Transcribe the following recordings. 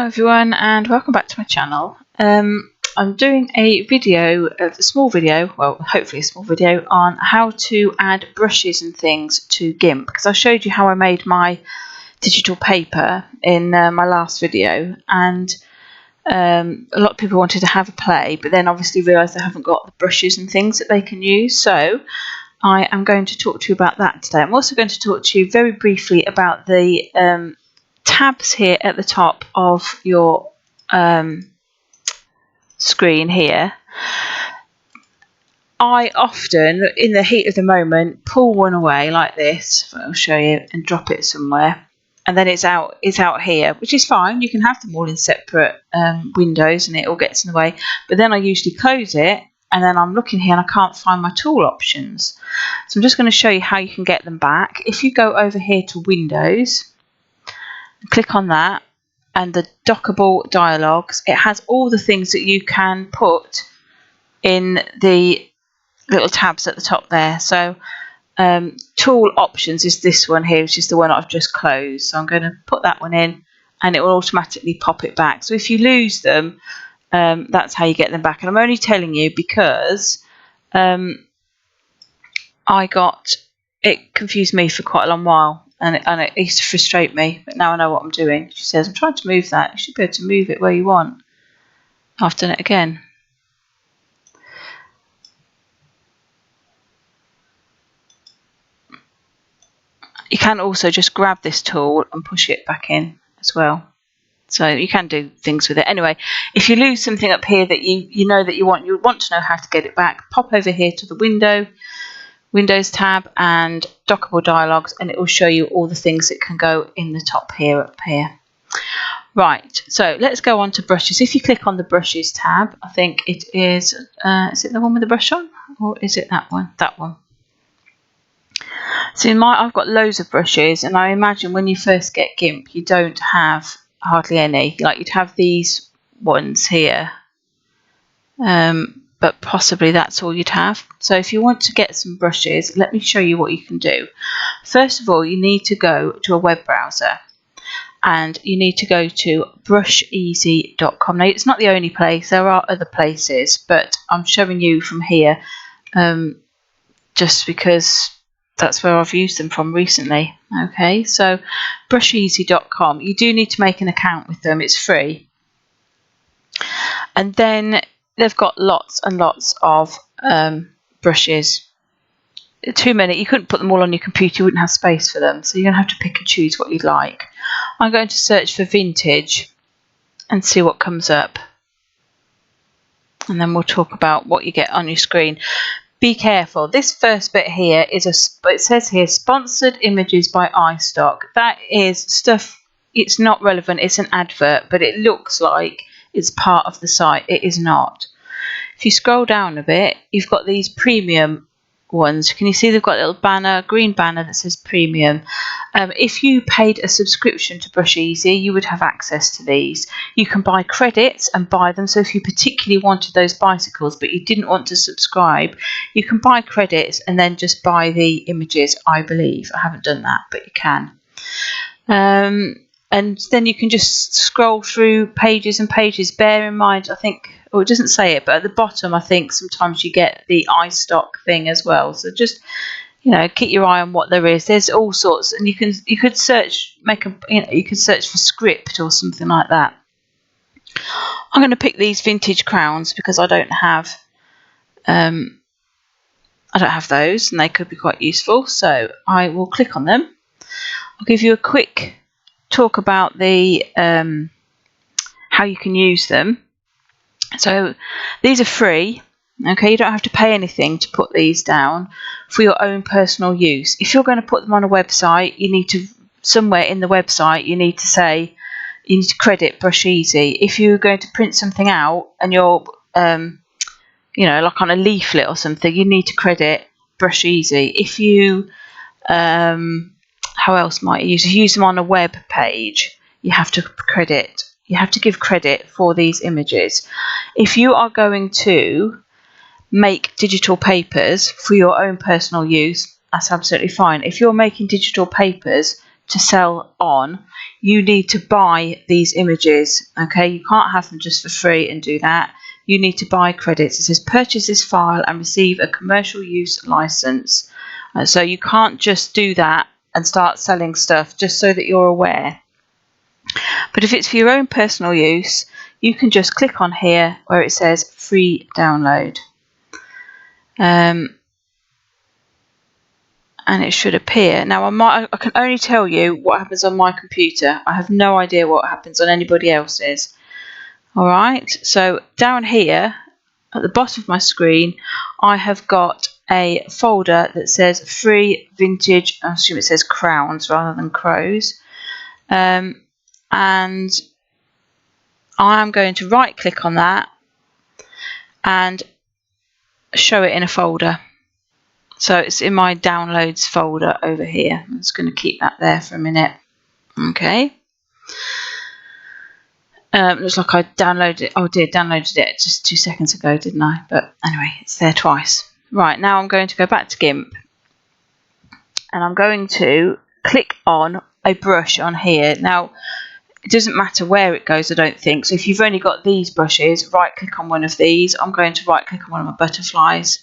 Hello everyone and welcome back to my channel. I'm doing a video, a small video, well hopefully a small video, on how to add brushes and things to Gimp, because I showed you how I made my digital paper in my last video, and a lot of people wanted to have a play but then obviously realised they haven't got the brushes and things that they can use, so I am going to talk to you about that today. I'm also going to talk to you very briefly about the tabs here at the top of your screen here. I often, in the heat of the moment, pull one away like this. I'll show you, and drop it somewhere, and then it's out here, which is fine. You can have them all in separate windows and it all gets in the way, but then I usually close it and then I'm looking here and I can't find my tool options. So I'm just going to show you how you can get them back. If you go over here to Windows, click on that, and the dockable dialogues, it has all the things that you can put in the little tabs at the top there. So tool options is this one here, which is the one I've just closed. So I'm going to put that one in and it will automatically pop it back. So if you lose them, that's how you get them back. And I'm only telling you because it confused me for quite a long while. And it used to frustrate me, but now I know what I'm doing. She says, I'm trying to move that. You should be able to move it where you want. I've done it again. You can also just grab this tool and push it back in as well. So you can do things with it. Anyway, if you lose something up here that you know that you want to know how to get it back, pop over here to the Windows tab and dockable dialogues, and it will show you all the things that can go in the top here, up here. Right, so let's go on to brushes. If you click on the brushes tab, I think it is it the one with the brush on, or is it that one? That one. So I've got loads of brushes, and I imagine when you first get Gimp you don't have hardly any. Like you'd have these ones here, but possibly that's all you'd have. So if you want to get some brushes, let me show you what you can do. First of all, you need to go to a web browser and you need to go to brusheasy.com. Now, it's not the only place, there are other places, but I'm showing you from here just because that's where I've used them from recently. Okay, so brusheasy.com. You do need to make an account with them, it's free. And then they've got lots and lots of brushes. Too many, you couldn't put them all on your computer, you wouldn't have space for them, so you're going to have to pick and choose what you'd like. I'm going to search for vintage and see what comes up, and then we'll talk about what you get on your screen. Be careful, this first bit here is it says here sponsored images by iStock. That is stuff, it's not relevant, it's an advert, but it looks like it's part of the site. It is not. If you scroll down a bit, you've got these premium ones. Can you see they've got a little banner, green banner that says premium? If you paid a subscription to Brush Easy, you would have access to these. You can buy credits and buy them. So if you particularly wanted those bicycles but you didn't want to subscribe, you can buy credits and then just buy the images, I believe. I haven't done that, but you can. And then you can just scroll through pages and pages. Bear in mind, I think, or it doesn't say it, but at the bottom, I think sometimes you get the iStock thing as well. So just, keep your eye on what there is. There's all sorts, and you could search, you could search for script or something like that. I'm going to pick these vintage crowns because I don't have those, and they could be quite useful. So I will click on them. I'll give you a quick talk about the how you can use them. So these are free. Okay, you don't have to pay anything to put these down for your own personal use. If you're going to put them on a website, you need to, somewhere in the website, you need to say, you need to credit Brush Easy. If you're going to print something out and you're like on a leaflet or something, you need to credit Brush Easy. If you how else might you use? If you use them on a web page, you have to credit. You have to give credit for these images. If you are going to make digital papers for your own personal use, that's absolutely fine. If you're making digital papers to sell on, you need to buy these images. Okay, you can't have them just for free and do that. You need to buy credits. It says purchase this file and receive a commercial use license. So you can't just do that and start selling stuff, just so that you're aware. But if it's for your own personal use, you can just click on here where it says free download. And it should appear. Now I can only tell you what happens on my computer. I have no idea what happens on anybody else's. Alright, so down here at the bottom of my screen I have got a folder that says free vintage, I assume it says crowns rather than crows, and I'm going to right click on that and show it in a folder. So it's in my downloads folder over here. I'm just going to keep that there for a minute. Okay. Looks like I downloaded it. Oh dear, downloaded it just 2 seconds ago, didn't I? But anyway, it's there twice. Right, now I'm going to go back to GIMP. And I'm going to click on a brush on here. Now, it doesn't matter where it goes, I don't think. So if you've only got these brushes, right click on one of these. I'm going to right click on one of my butterflies.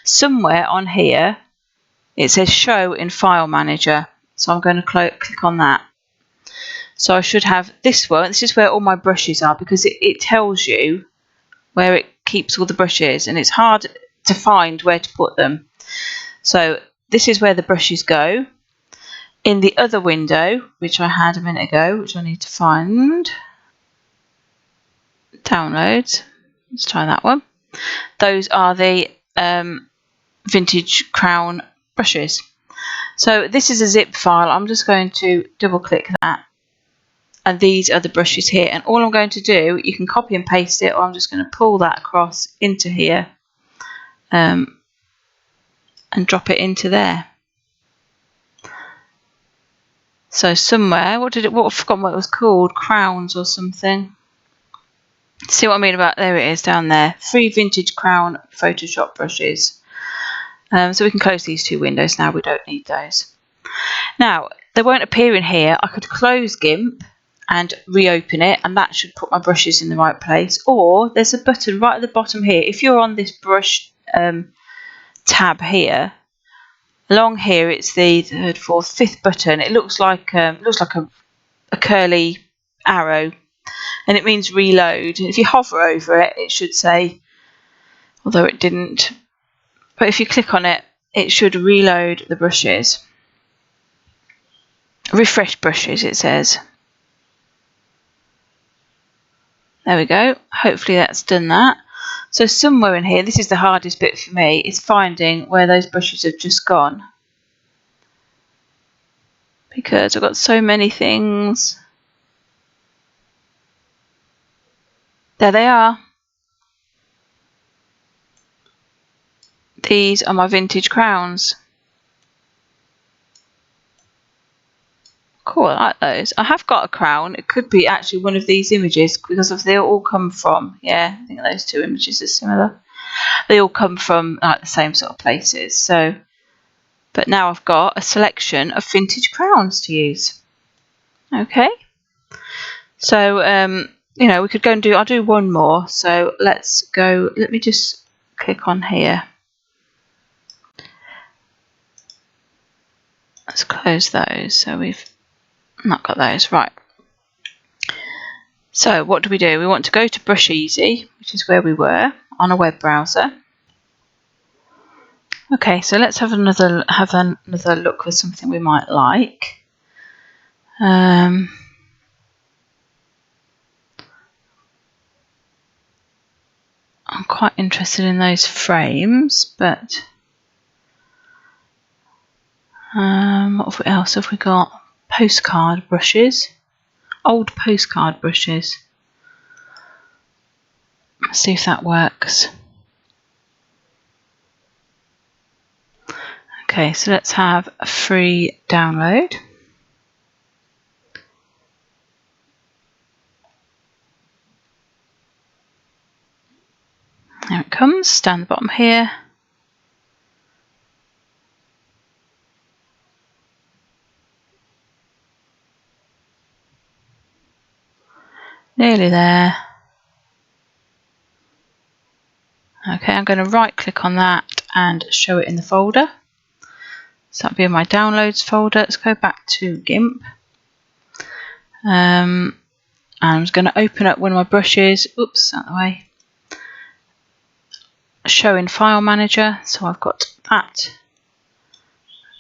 Somewhere on here, it says show in file manager. So I'm going to click on that. So I should have this one. This is where all my brushes are, because it tells you where it keeps all the brushes, and it's hard to find where to put them. So this is where the brushes go. In the other window, which I had a minute ago, which I need to find, downloads, let's try that one. Those are the vintage crown brushes. So this is a zip file. I'm just going to double click that, and these are the brushes here, and all I'm going to do, you can copy and paste it, or I'm just going to pull that across into here and drop it into there. So somewhere, I've forgotten what it was called, crowns or something. See what I mean about, there it is down there, free vintage crown Photoshop brushes. So we can close these two windows now, we don't need those. Now, they won't appear in here. I could close GIMP and reopen it, and that should put my brushes in the right place. Or there's a button right at the bottom here. If you're on this brush tab here, along here it's the third, fourth, fifth button. It looks like a curly arrow, and it means reload. And if you hover over it, it should say, although it didn't, but if you click on it, it should reload the brushes. Refresh brushes, it says. There we go. Hopefully that's done that. So somewhere in here, this is the hardest bit for me, is finding where those brushes have just gone. Because I've got so many things. There they are. These are my vintage crowns. Cool, I like those. I have got a crown. It could be actually one of these images, because they all come from, yeah, I think those two images are similar. They all come from like the same sort of places. So, but now I've got a selection of vintage crowns to use. Okay. So, you know, we could go and I'll do one more. So let's go, let me just click on here. Let's close those. So we've not got those, right. So what do? We want to go to Brush Easy, which is where we were on a web browser. Okay, so let's have another look for something we might like. I'm quite interested in those frames, but what else have we got? Postcard brushes, old postcard brushes. Let's see if that works. Okay, so let's have a free download. There it comes, down the bottom here. Nearly there. Okay, I'm going to right click on that and show it in the folder. So that'll be in my downloads folder. Let's go back to GIMP. I'm just going to open up one of my brushes. Oops, out of the way. Show in file manager. So I've got that.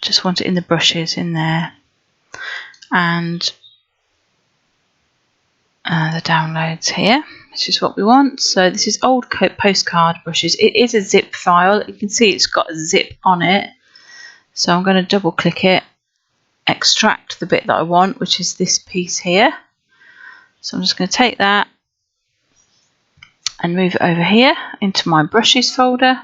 Just want it in the brushes in there. And the downloads here, which is what we want. So this is old postcard brushes. It is a zip file. You can see it's got a zip on it. So I'm going to double click it, extract the bit that I want, which is this piece here. So I'm just going to take that and move it over here into my brushes folder.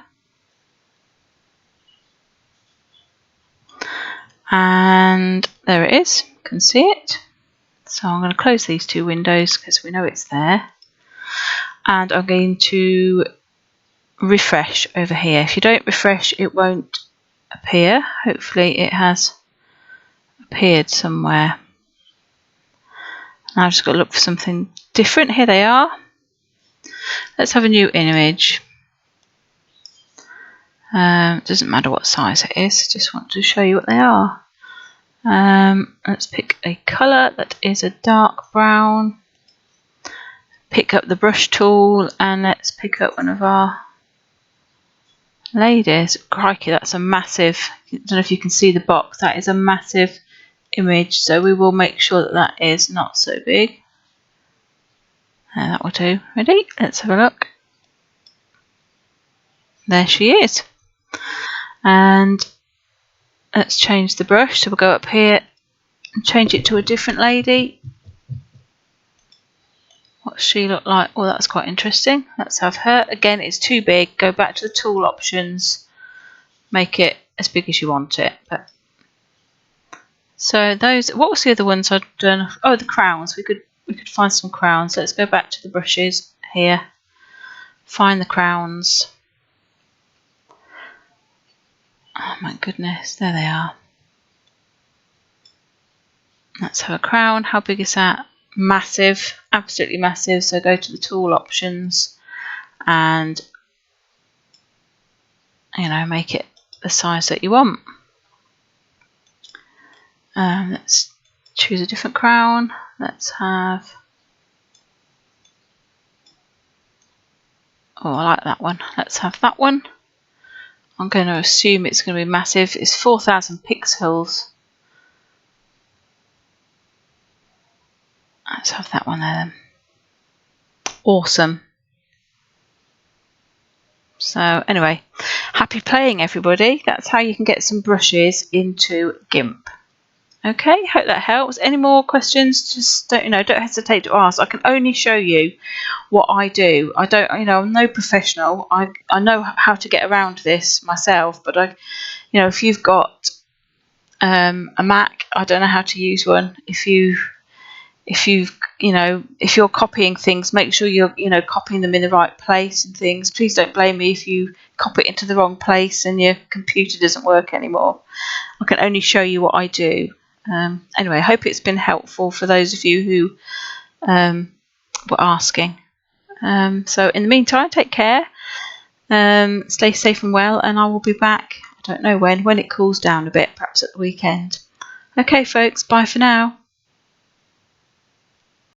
And there it is. You can see it. So I'm going to close these two windows because we know it's there. And I'm going to refresh over here. If you don't refresh, it won't appear. Hopefully it has appeared somewhere. Now I've just got to look for something different. Here they are. Let's have a new image. Doesn't matter what size it is, just want to show you what they are. Let's pick a colour that is a dark brown. Pick up the brush tool and let's pick up one of our ladies. Crikey, that's a massive, I don't know if you can see the box, that is a massive image, so we will make sure that that is not so big. That will do. Ready? Let's have a look. There she is. And let's change the brush, so we'll go up here and change it to a different lady. What's she look like? Oh, that's quite interesting. Let's have her. Again, it's too big. Go back to the tool options. Make it as big as you want it. But so those. What was the other ones I'd done? Oh, the crowns. We could find some crowns. Let's go back to the brushes here. Find the crowns. Oh my goodness, there they are. Let's have a crown. How big is that? Massive, absolutely massive. So go to the tool options and, you know, make it the size that you want. Let's choose a different crown. Let's have, oh, I like that one. Let's have that one. I'm going to assume it's going to be massive. It's 4,000 pixels. Let's have that one there then. Awesome. So anyway, happy playing everybody. That's how you can get some brushes into GIMP. Okay, hope that helps. Any more questions? Just don't hesitate to ask. I can only show you what I do. I don't, I'm no professional. I know how to get around this myself, but if you've got a Mac, I don't know how to use one. If you're copying things, make sure you're copying them in the right place and things. Please don't blame me if you copy it into the wrong place and your computer doesn't work anymore. I can only show you what I do. Anyway, I hope it's been helpful for those of you who were asking. So in the meantime, take care, stay safe and well, and I will be back, I don't know when it cools down a bit, perhaps at the weekend. Okay folks, bye for now.